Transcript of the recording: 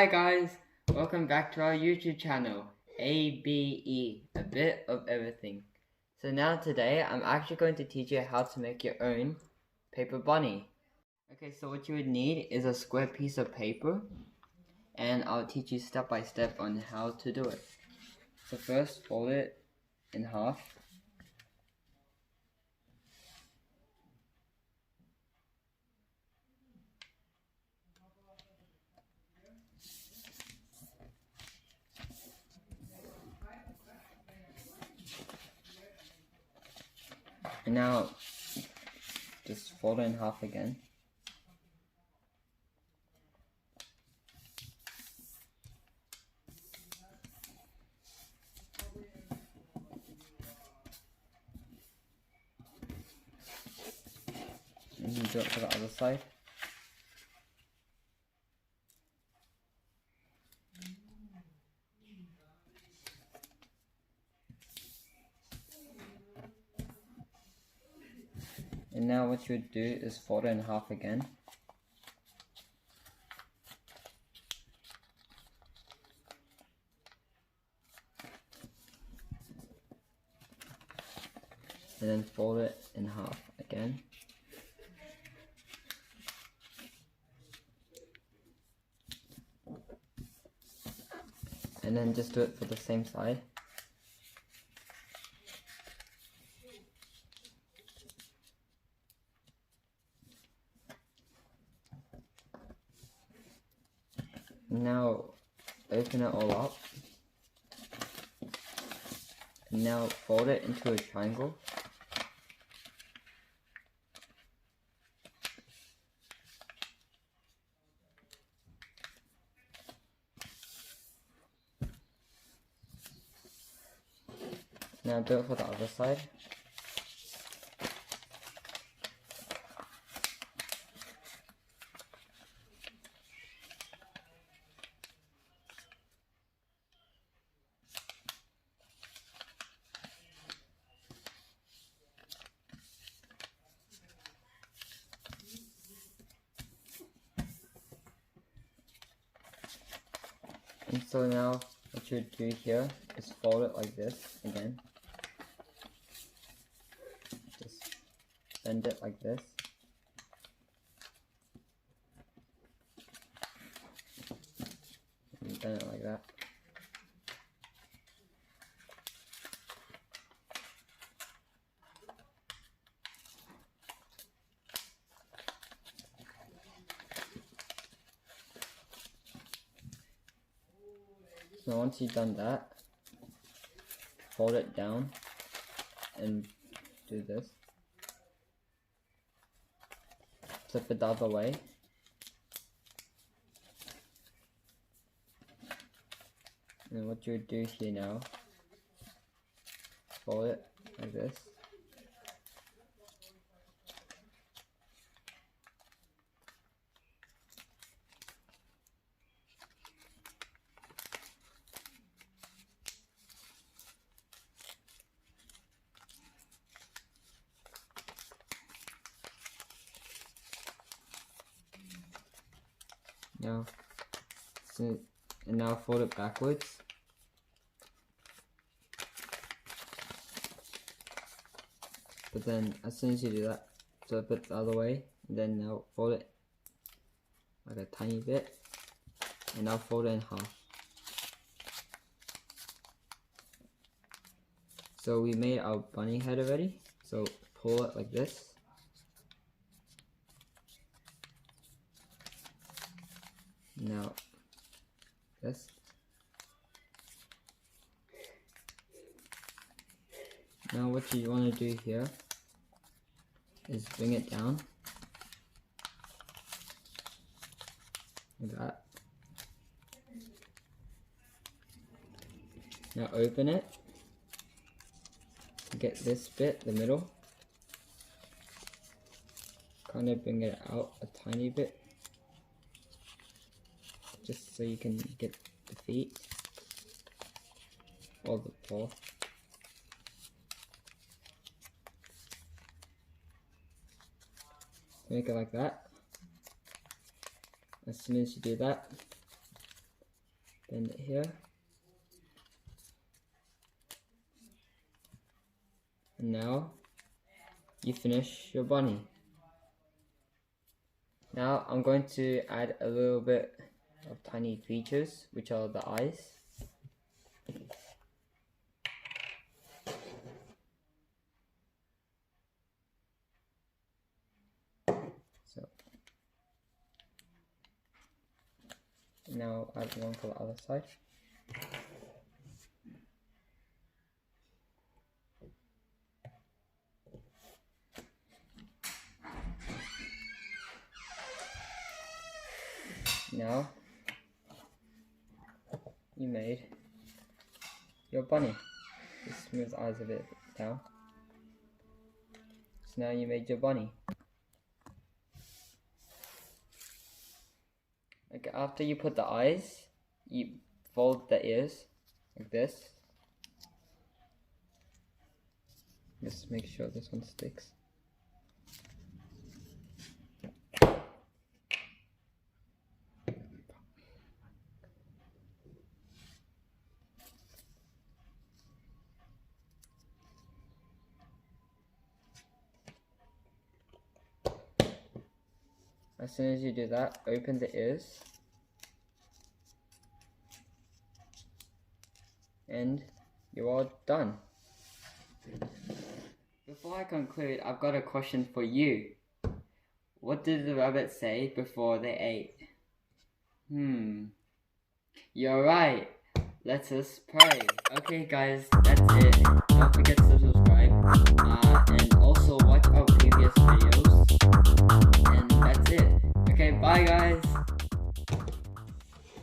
Hi guys, welcome back to our YouTube channel, ABE, a bit of everything. So now today, I'm actually going to teach you how to make your own paper bunny. Okay, so what you would need is a square piece of paper, and I'll teach you step by step on how to do it. So first, fold it in half. And now, just fold it in half again. And you do it for the other side. And now what you would do is fold it in half again. And then fold it in half again. And then just do it for the same side. Now open it all up. And now fold it into a triangle. Now do it for the other side. And so now what you do here is fold it like this again. Just bend it like this. And bend it like that. So once you've done that, fold it down and do this. Flip it the other way. And what you would do here now, fold it like this. Now, and now fold it backwards. But then, as soon as you do that, flip it the other way, and then now fold it like a tiny bit, and now fold it in half. So we made our bunny head already, so pull it like this. Now, this. Now what you want to do here is bring it down, like that. Now open it, get this bit, the middle, kind of bring it out a tiny bit, just so you can get the feet, or the paw. Make it like that. As soon as you do that, Bend it here. And now you finish your bunny. Now I'm going to add a little bit of tiny features, which are the eyes. So now add one for the other side. Now you made your bunny. Just move the eyes a bit down. So now you made your bunny. Okay, after you put the eyes, you fold the ears like this. Just make sure this one sticks. As soon as you do that, open the ears. And you're all done. Before I conclude, I've got a question for you. What did the rabbit say before they ate? You're right. Let us pray. Okay guys, that's it. Don't forget to subscribe. And also watch our previous videos. And that's it. Okay, bye guys.